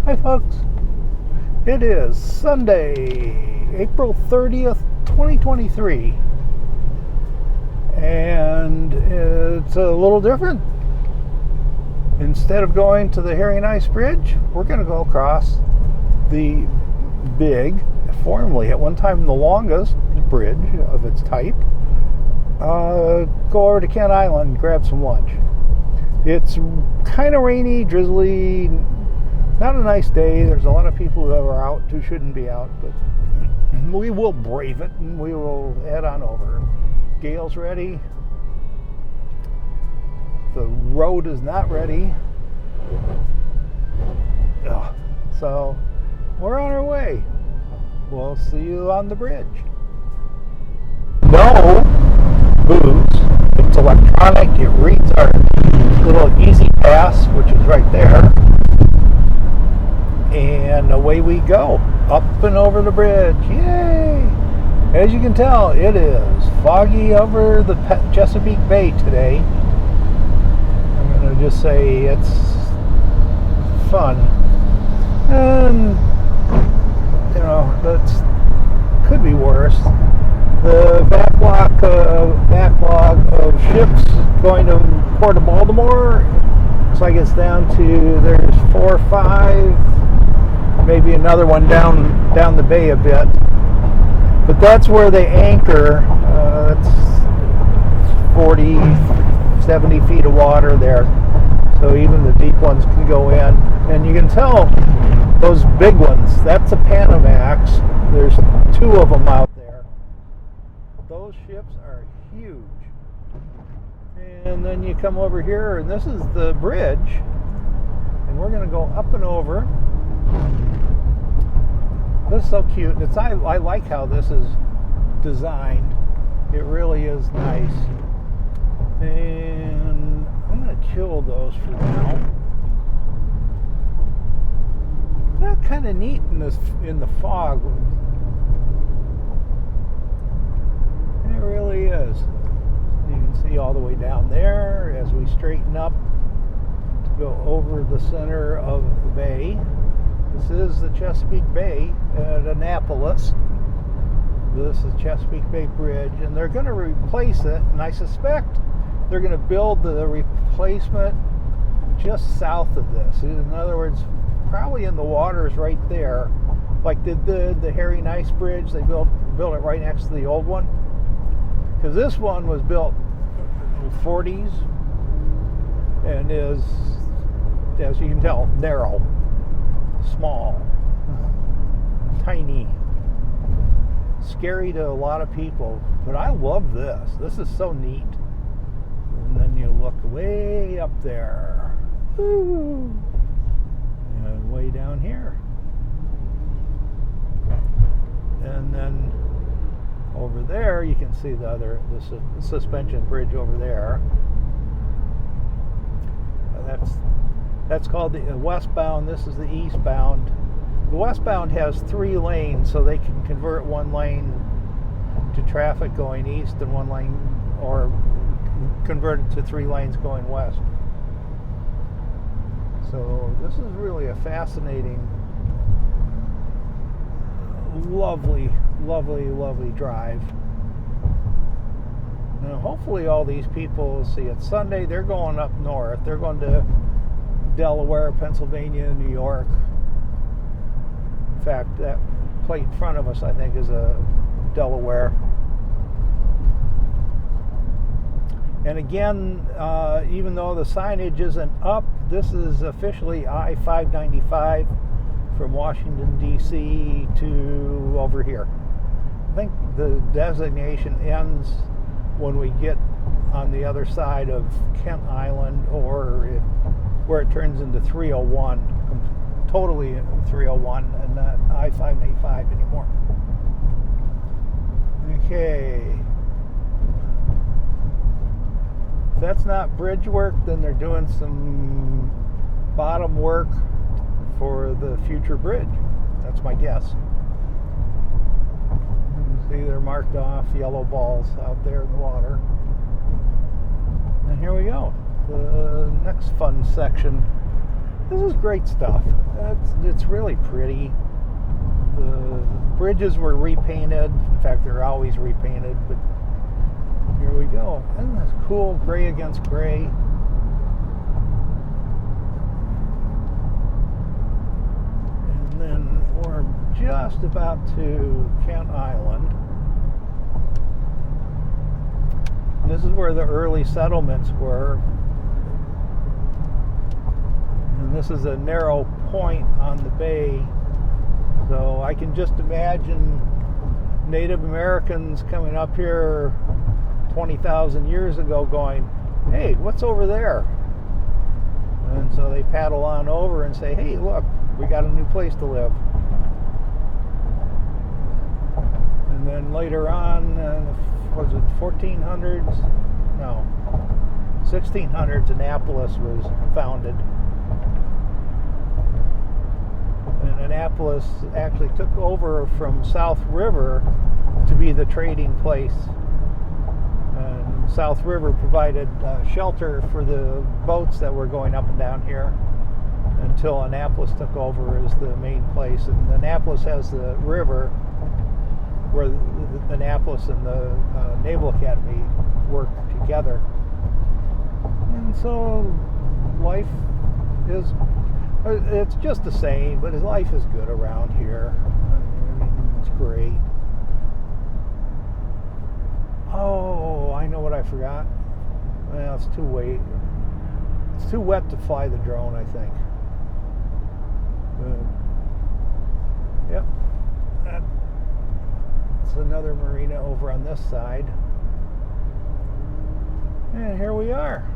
Hi folks, it is Sunday, April 30th, 2023, and it's a little different. Instead of going to the Harry and Ice Bridge, we're going to go across the big, formerly at one time the longest bridge of its type, go over to Kent Island and grab some lunch. It's kind of rainy, drizzly, not a nice day. There's a lot of people who are out who shouldn't be out, but we will brave it and we will head on over. Gail's ready. The road is not ready. Ugh. So we're on our way. We'll see you on the bridge. No booze. It's electronic. It reads our little Easy Pass, which is right there. And away we go, up and over the bridge. Yay! As you can tell, it is foggy over the Chesapeake Bay today. I'm going to just say it's fun. And, you know, that's could be worse. The backlog of ships going to Port of Baltimore, looks like it's down to, there's 4 or 5, maybe another one down the bay a bit, but that's where they anchor. It's 40, 70 feet of water there, so even the deep ones can go in, and you can tell those big ones, that's a Panamax. There's 2 of them out there. Those ships are huge. And then you come over here, and this is the bridge, and we're going to go up and over. This is so cute. I like how this is designed. It really is nice. And I'm going to kill those for now. That's kind of neat in the fog. It really is. You can see all the way down there as we straighten up to go over the center of the bay. This is the Chesapeake Bay at Annapolis. This is Chesapeake Bay Bridge, and they're going to replace it, and I suspect they're going to build the replacement just south of this. In other words, probably in the waters right there, like they did the Harry and Ice Bridge. They built it right next to the old one, because this one was built in the 40s and is, as you can tell, narrow, small, tiny, scary to a lot of people, but I love this. This is so neat. And then you look way up there, woo, and way down here, and then over there you can see the suspension bridge over there. That's called the westbound. This is the eastbound. The westbound has 3 lanes, so they can convert 1 lane to traffic going east and 1 lane, or convert it to 3 lanes going west. So this is really a fascinating, lovely, lovely, lovely drive. Now hopefully all these people, see, it's Sunday, they're going up north. They're going to Delaware, Pennsylvania, New York. In fact, that plate in front of us, I think, is a Delaware. And again, even though the signage isn't up, this is officially I-595 from Washington, D.C. to over here. I think the designation ends when we get on the other side of Kent Island, or where it turns into 301, totally 301, and not I-595 anymore. Okay. If that's not bridge work, then they're doing some bottom work for the future bridge. That's my guess. You can see they're marked off, yellow balls out there in the water. And here we go. The next fun section This is great stuff. It's really pretty. The bridges were repainted. In fact, they're always repainted, but here we go. Isn't this cool? Gray against gray. And then we're just about to Kent Island. This is where the early settlements were. And this is a narrow point on the bay. So I can just imagine Native Americans coming up here 20,000 years ago going, hey, what's over there? And so they paddle on over and say, hey, look, we got a new place to live. And then later on, was it 1400s? No, 1600s, Annapolis was founded. And Annapolis actually took over from South River to be the trading place. And South River provided shelter for the boats that were going up and down here until Annapolis took over as the main place. And Annapolis has the river where the Annapolis and the Naval Academy work together. And so life is, it's just the same, but his life is good around here. I mean, it's great. Oh, I know what I forgot. Well, it's too wet. It's too wet to fly the drone, I think. Yep. That's another marina over on this side. And here we are.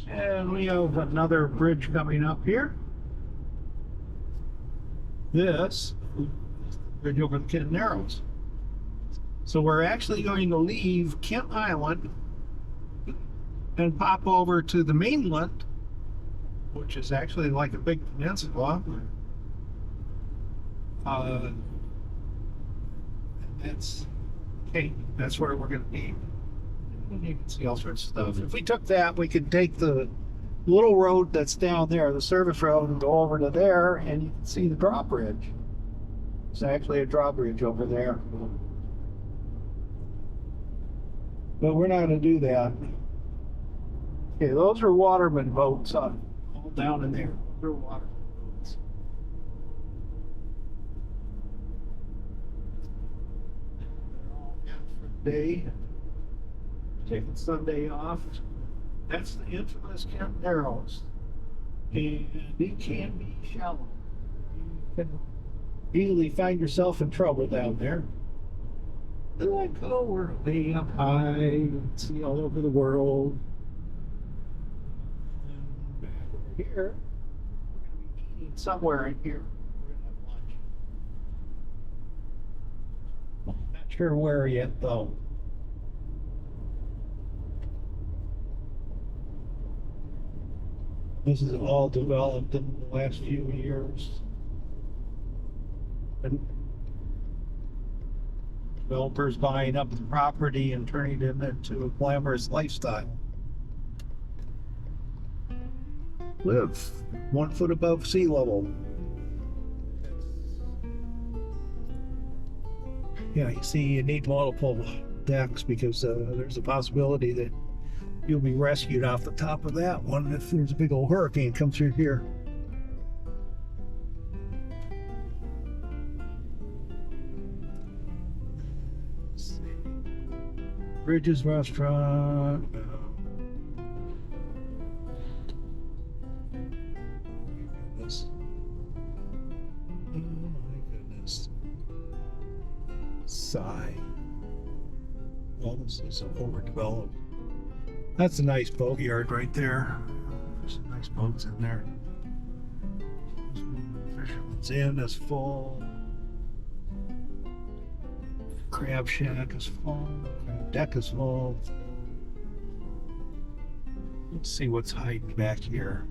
And we have another bridge coming up here. This bridge over the Kent Narrows. So we're actually going to leave Kent Island and pop over to the mainland, which is actually like a big peninsula. That's where we're going to be. You can see all sorts of stuff. If we took that, we could take the little road that's down there, the service road, and go over to there, and you can see the drawbridge. It's actually a drawbridge over there. But we're not going to do that. Okay, those are waterman boats all down in there. They're waterman boats. They're all in for the day. Taking Sunday off. That's the infamous Kent Narrows. And it can be shallow. You can easily find yourself in trouble down there. Like, oh, we're way up high, see all over the world. And back over here, we're going to be eating somewhere in here. We're going to have lunch. Not sure where yet, though. This is all developed in the last few years. And developers buying up the property and turning it into a glamorous lifestyle. Live 1 foot above sea level. Yeah, you see, you need multiple decks because there's a possibility that you'll be rescued off the top of that one if there's a big old hurricane come through here. Let's see. Bridges Restaurant. Oh my goodness. Sigh. Well, this is overdeveloped. That's a nice boat yard right there. There's some nice boats in there. Fisherman's Inn is full. Crab Shack is full. Crab Deck is full. Let's see what's hiding back here.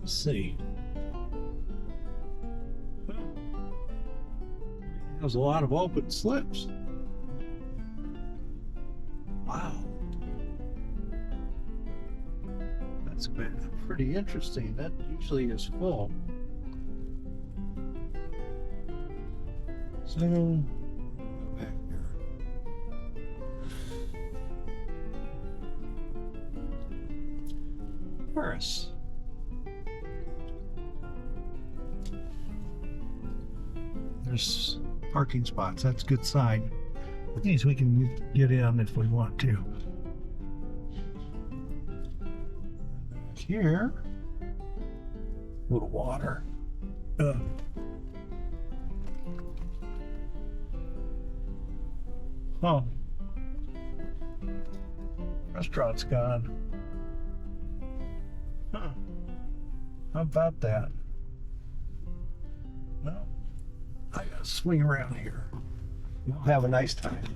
Let's see. There's a lot of open slips. Wow. That's been pretty interesting. That usually is full. So, back here. Paris. There's parking spots. That's a good sign. These we can get in if we want to. Here, a little water. Oh, restaurant's gone. Huh. How about that? Well, I gotta swing around here. You'll have a nice time.